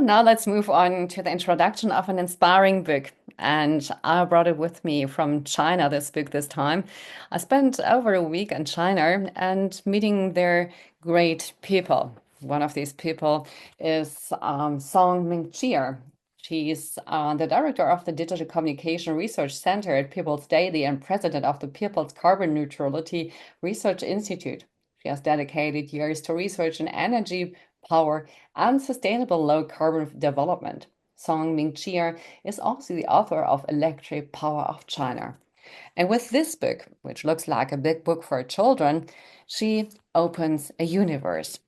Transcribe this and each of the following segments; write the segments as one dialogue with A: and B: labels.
A: now let's move on to the introduction of an inspiring book. And I brought it with me from China, this book this time. I spent over a week in China and meeting their great people. One of these people is Song Mingxia. She's the director of the Digital Communication Research Center at People's Daily and president of the People's Carbon Neutrality Research Institute. She has dedicated years to research in energy, power, and sustainable low carbon development. Song Mingxia is also the author of Electric Power of China. And with this book, which looks like a big book for children, she opens a universe.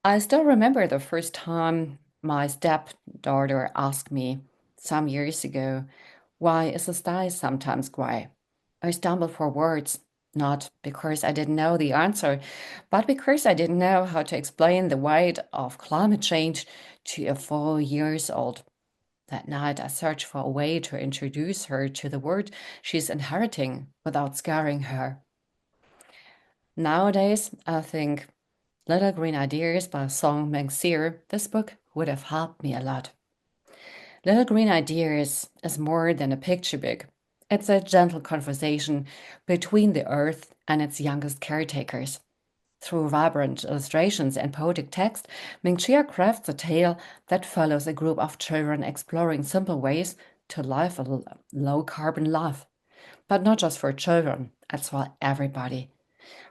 A: I still remember the first time my stepdaughter asked me some years ago, why is the sky sometimes gray? I stumbled for words, not because I didn't know the answer, but because I didn't know how to explain the weight of climate change to a 4 years old. That night, I searched for a way to introduce her to the world she's inheriting without scaring her. Nowadays, I think Little Green Ideas by Song Mingxia, this book would have helped me a lot. Little Green Ideas is more than a picture book. It's a gentle conversation between the earth and its youngest caretakers. Through vibrant illustrations and poetic text, Mingxia crafts a tale that follows a group of children exploring simple ways to live a low-carbon life. But not just for children, it's for everybody.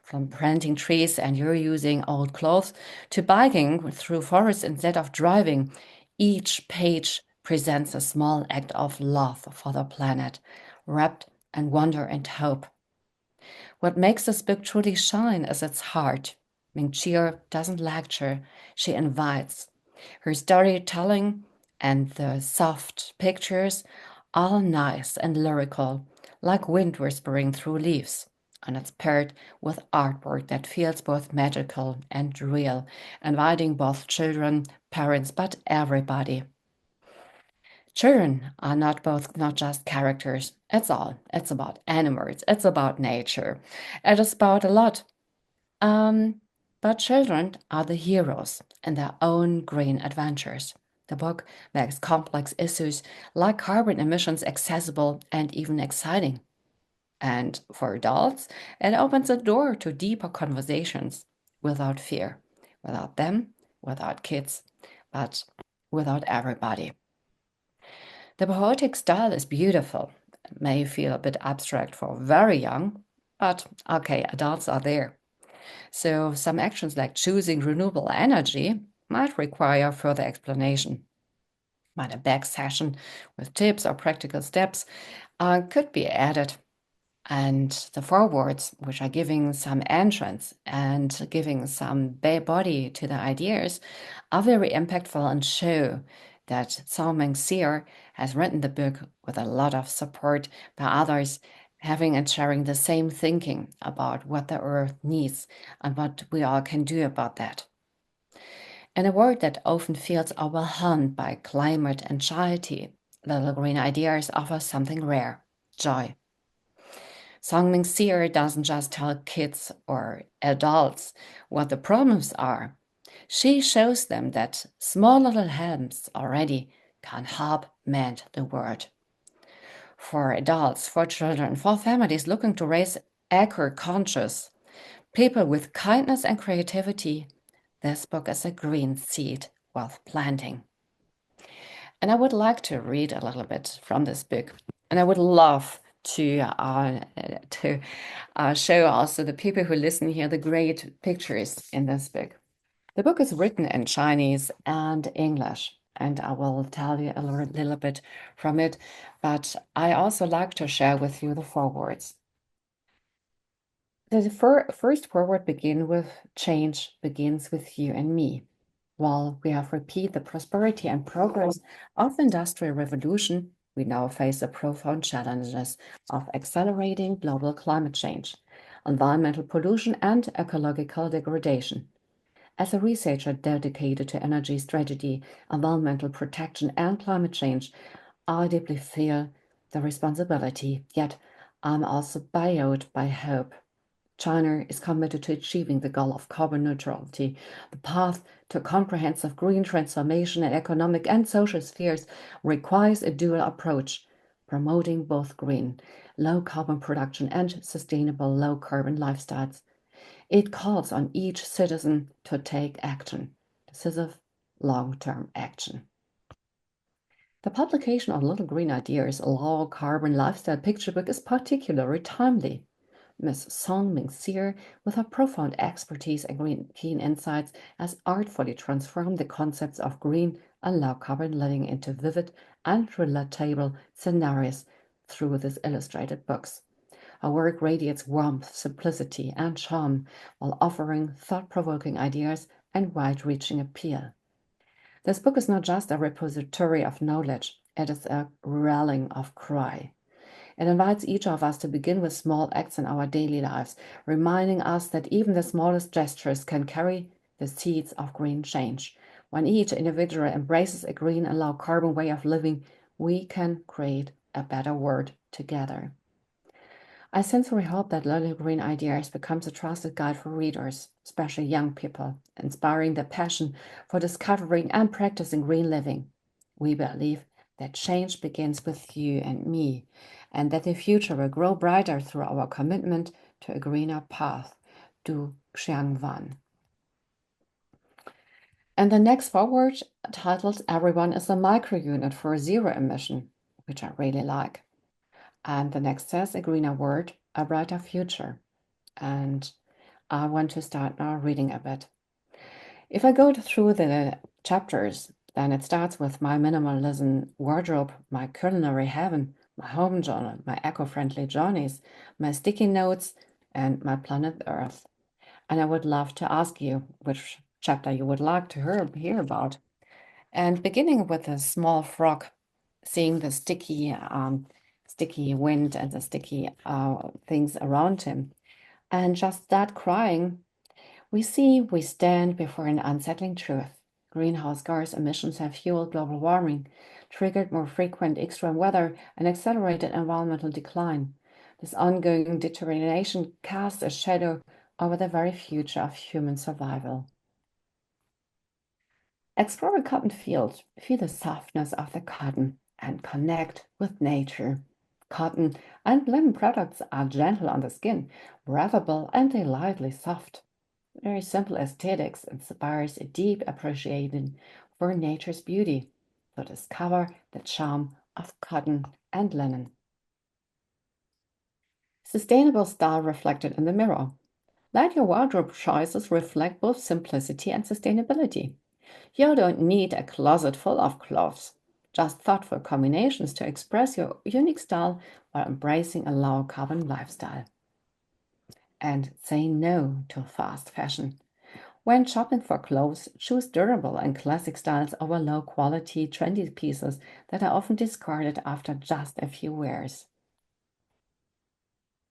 A: From planting trees and reusing old clothes to biking through forests instead of driving, each page presents a small act of love for the planet, wrapped in wonder and hope. What makes this book truly shine is its heart. Mingxia doesn't lecture, she invites. Her storytelling and the soft pictures, all nice and lyrical, like wind whispering through leaves. And it's paired with artwork that feels both magical and real, inviting both children, parents, but everybody. Children are not just characters. It's about animals. It's about nature. It is about a lot. Um, but children are the heroes in their own green adventures. The book makes complex issues like carbon emissions accessible and even exciting. And for adults, it opens a door to deeper conversations without fear, without them, without kids, but without everybody. The poetic style is beautiful. It may feel a bit abstract for very young, but okay, adults are there. So some actions like choosing renewable energy might require further explanation. But a back session with tips or practical steps could be added. And the forewords, which are giving some entrance and giving some body to the ideas, are very impactful and show that Song Mingxia has written the book with a lot of support by others having and sharing the same thinking about what the earth needs and what we all can do about that. In a world that often feels overwhelmed by climate anxiety, Little Green Ideas offer something rare, joy. Song Mingxia doesn't just tell kids or adults what the problems are. She shows them that small little helps already can help mend the world. For adults, for children, for families looking to raise eco-conscious people with kindness and creativity, this book is a green seed worth planting. And I would like to read a little bit from this book, and I would love to show also the people who listen here the great pictures in this book. The book is written in Chinese and English, and I will tell you a little bit from it, but I also like to share with you the forewords. The first forward begin with change begins with you and me. While we have repeated the prosperity and progress of the Industrial Revolution, we now face the profound challenges of accelerating global climate change, environmental pollution, and ecological degradation. As a researcher dedicated to energy strategy, environmental protection, and climate change, I deeply feel the responsibility, yet I'm also buoyed by hope. China is committed to achieving the goal of carbon neutrality. The path to comprehensive green transformation in economic and social spheres requires a dual approach, promoting both green, low carbon production and sustainable low carbon lifestyles. It calls on each citizen to take action, decisive long-term action. The publication of Little Green Ideas, a low carbon lifestyle picture book is particularly timely. Miss Song Mingxia, with her profound expertise and keen insights, has artfully transformed the concepts of green and low carbon living into vivid and relatable scenarios through these illustrated books. Her work radiates warmth, simplicity, and charm while offering thought provoking ideas and wide reaching appeal. This book is not just a repository of knowledge, it is a rallying of cry. It invites each of us to begin with small acts in our daily lives, reminding us that even the smallest gestures can carry the seeds of green change. When each individual embraces a green and low carbon way of living, we can create a better world together. I sincerely hope that Little Green Ideas becomes a trusted guide for readers, especially young people, inspiring their passion for discovering and practicing green living. We believe that change begins with you and me, and that the future will grow brighter through our commitment to a greener path. Du Xiangwan. And the next forward titled Everyone is a Micro Unit for Zero Emission, which I really like. And the next says a greener world, a brighter future. And I want to start now reading a bit. If I go through the chapters, then it starts with my minimalism wardrobe, my culinary heaven, my home journal, my eco-friendly journeys, my sticky notes, and my planet Earth. And I would love to ask you which chapter you would like to hear about. And beginning with a small frog, seeing the sticky wind and the sticky things around him, and just start crying, we stand before an unsettling truth. Greenhouse gas emissions have fueled global warming, triggered more frequent extreme weather, and accelerated environmental decline. This ongoing deterioration casts a shadow over the very future of human survival. Explore a cotton field, feel the softness of the cotton, and connect with nature. Cotton and linen products are gentle on the skin, breathable, and delightfully soft. Very simple aesthetics inspires a deep appreciation for nature's beauty. So discover the charm of cotton and linen. Sustainable style reflected in the mirror. Let your wardrobe choices reflect both simplicity and sustainability. You don't need a closet full of clothes, just thoughtful combinations to express your unique style while embracing a low carbon lifestyle. And say no to fast fashion. When shopping for clothes, choose durable and classic styles over low quality, trendy pieces that are often discarded after just a few wears.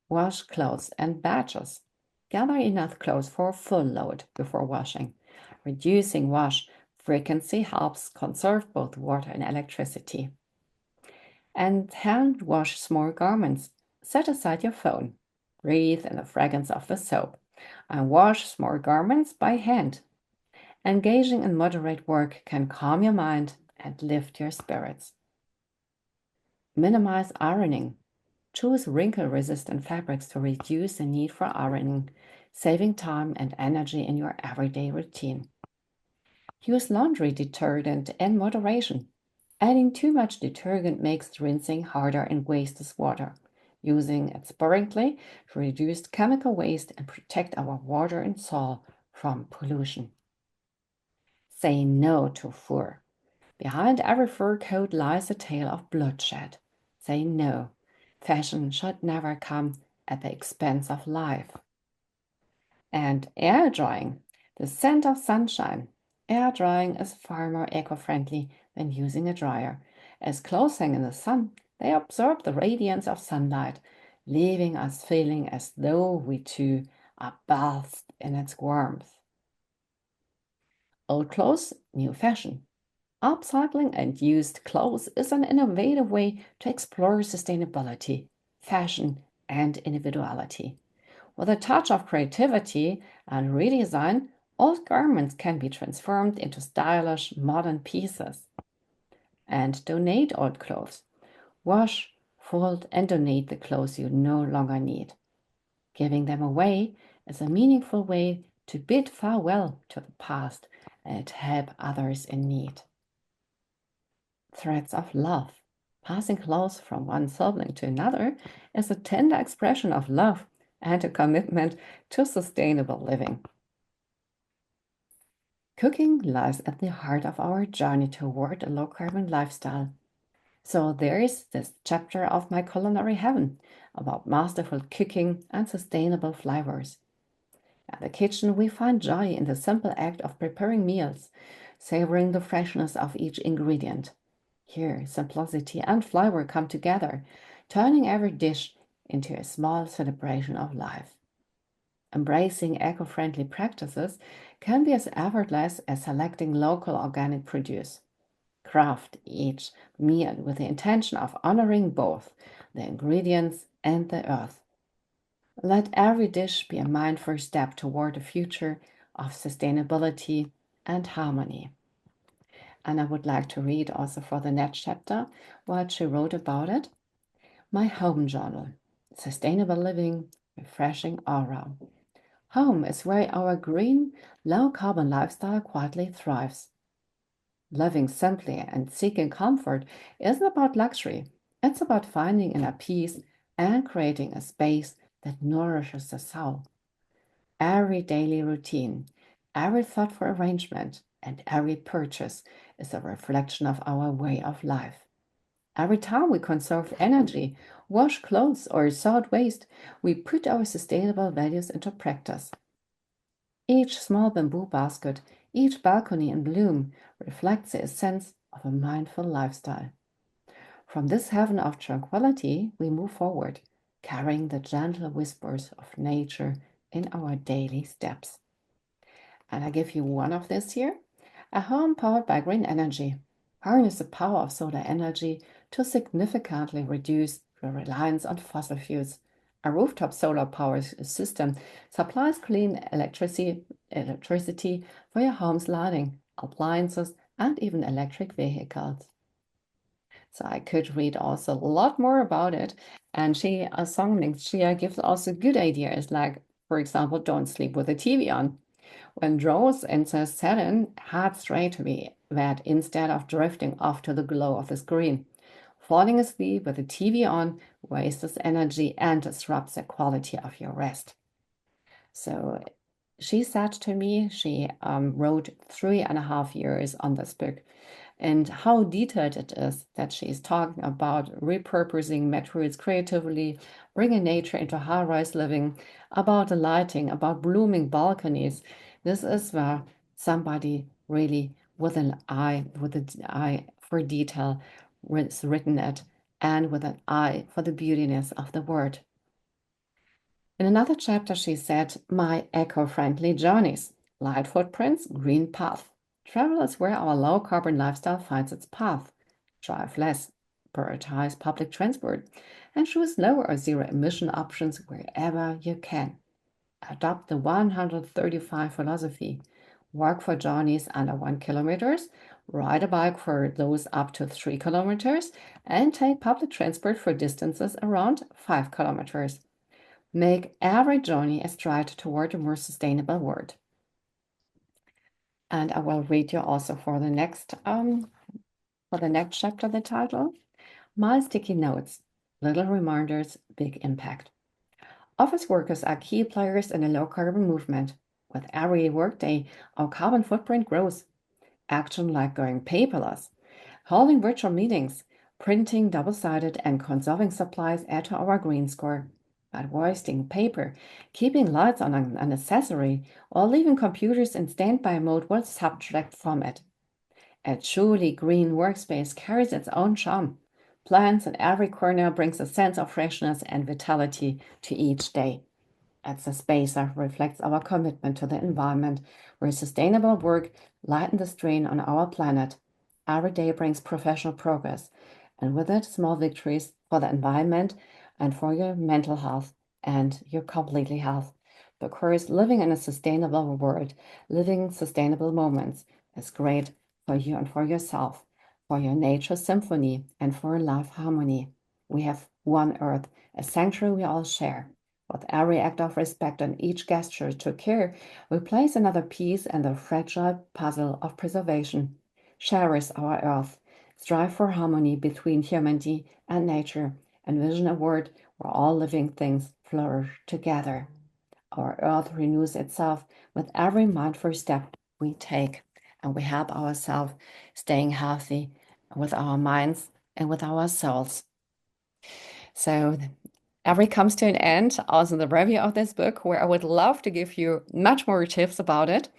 A: Wash clothes and batches. Gather enough clothes for a full load before washing. Reducing wash frequency helps conserve both water and electricity. And hand wash small garments. Set aside your phone. Breathe in the fragrance of the soap. And wash small garments by hand. Engaging in moderate work can calm your mind and lift your spirits. Minimize ironing. Choose wrinkle-resistant fabrics to reduce the need for ironing, saving time and energy in your everyday routine. Use laundry detergent in moderation. Adding too much detergent makes rinsing harder and wastes water. Using it sparingly to reduce chemical waste and protect our water and soil from pollution. Say no to fur. Behind every fur coat lies a tale of bloodshed. Say no. Fashion should never come at the expense of life. And air drying, the scent of sunshine. Air drying is far more eco-friendly than using a dryer. As clothes hang in the sun, they absorb the radiance of sunlight, leaving us feeling as though we too are bathed in its warmth. Old clothes, new fashion. Upcycling and used clothes is an innovative way to explore sustainability, fashion, and individuality. With a touch of creativity and redesign, old garments can be transformed into stylish, modern pieces. And donate old clothes. Wash, fold, and donate the clothes you no longer need. Giving them away is a meaningful way to bid farewell to the past and help others in need. Threads of love. Passing clothes from one sibling to another is a tender expression of love and a commitment to sustainable living. Cooking lies at the heart of our journey toward a low carbon lifestyle. So there is this chapter of my culinary heaven about masterful cooking and sustainable flavors. At the kitchen, we find joy in the simple act of preparing meals, savoring the freshness of each ingredient. Here, simplicity and flavor come together, turning every dish into a small celebration of life. Embracing eco-friendly practices can be as effortless as selecting local organic produce. Craft each meal with the intention of honoring both the ingredients and the earth. Let every dish be a mindful step toward a future of sustainability and harmony. And I would like to read also for the next chapter what she wrote about it. My home journal, sustainable living, refreshing aura. Home is where our green, low carbon lifestyle quietly thrives. Living simply and seeking comfort isn't about luxury, it's about finding inner peace and creating a space that nourishes the soul. Every daily routine, every thoughtful arrangement, and every purchase is a reflection of our way of life. Every time we conserve energy, wash clothes, or sort waste, we put our sustainable values into practice. Each small bamboo basket, each balcony in bloom reflects the essence of a mindful lifestyle. From this heaven of tranquility, we move forward, carrying the gentle whispers of nature in our daily steps. And I give you one of this here. A home powered by green energy. Harness the power of solar energy to significantly reduce your reliance on fossil fuels. A rooftop solar power system supplies clean electricity for your home's lighting, appliances, and even electric vehicles. So I could read also a lot more about it. And Song Mingxia gives also good ideas, like, for example, don't sleep with the TV on. When draws into Saturn, head straight to be bed instead of drifting off to the glow of the screen. Falling asleep with the TV on wastes energy and disrupts the quality of your rest. So she said to me, she wrote 3.5 years on this book, and how detailed it is that she's talking about repurposing materials creatively, bringing nature into high-rise living, about the lighting, about blooming balconies. This is where somebody really with an eye for detail, has written it, and with an eye for the beautiness of the word. In another chapter, she said, my eco-friendly journeys, light footprints, green path. Travel is where our low-carbon lifestyle finds its path. Drive less, prioritize public transport, and choose lower or zero-emission options wherever you can. Adopt the 135 philosophy. Walk for journeys under 1 kilometer, ride a bike for those up to 3 kilometers, and take public transport for distances around 5 kilometers. Make every journey a stride toward a more sustainable world. And I will read you also for the next chapter, the title. My sticky notes, little reminders, big impact. Office workers are key players in the low carbon movement. With every workday, our carbon footprint grows. Action like going paperless, holding virtual meetings, printing double-sided and conserving supplies add to our green score. But wasting paper, keeping lights on an accessory, or leaving computers in standby mode will subtract from it. A truly green workspace carries its own charm. Plants in every corner brings a sense of freshness and vitality to each day. It's a space that reflects our commitment to the environment, where sustainable work lightens the strain on our planet. Every day brings professional progress, and with it, small victories for the environment and for your mental health and your completely health. Because living in a sustainable world, living sustainable moments is great for you and for yourself, for your nature symphony, and for life harmony. We have one earth, a sanctuary we all share. With every act of respect and each gesture to care, we place another piece in the fragile puzzle of preservation. Cherish our earth, strive for harmony between humanity and nature, envision a world where all living things flourish together. Our earth renews itself with every mindful step we take, and we help ourselves staying healthy with our minds and with our souls. So every comes to an end, also the review of this book, where I would love to give you much more tips about it.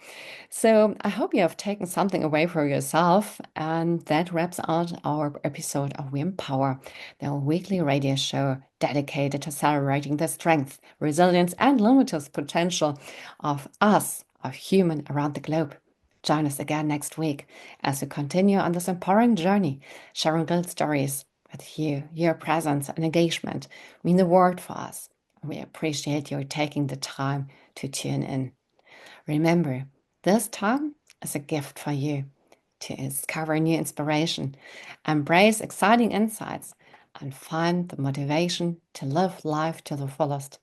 A: So I hope you have taken something away for yourself. And that wraps out our episode of We Empower, the weekly radio show dedicated to celebrating the strength, resilience, and limitless potential of us, of human around the globe. Join us again next week as we continue on this empowering journey, sharing good stories with you. Your presence and engagement mean the world for us. We appreciate your taking the time to tune in. Remember, this time is a gift for you to discover new inspiration, embrace exciting insights, and find the motivation to live life to the fullest.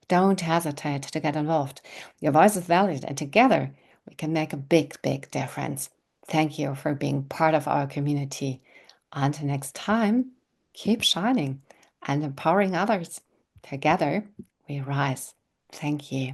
A: Don't hesitate to get involved. Your voice is valued, and together we can make a big, big difference. Thank you for being part of our community. Until next time, keep shining and empowering others. Together, we rise. Thank you.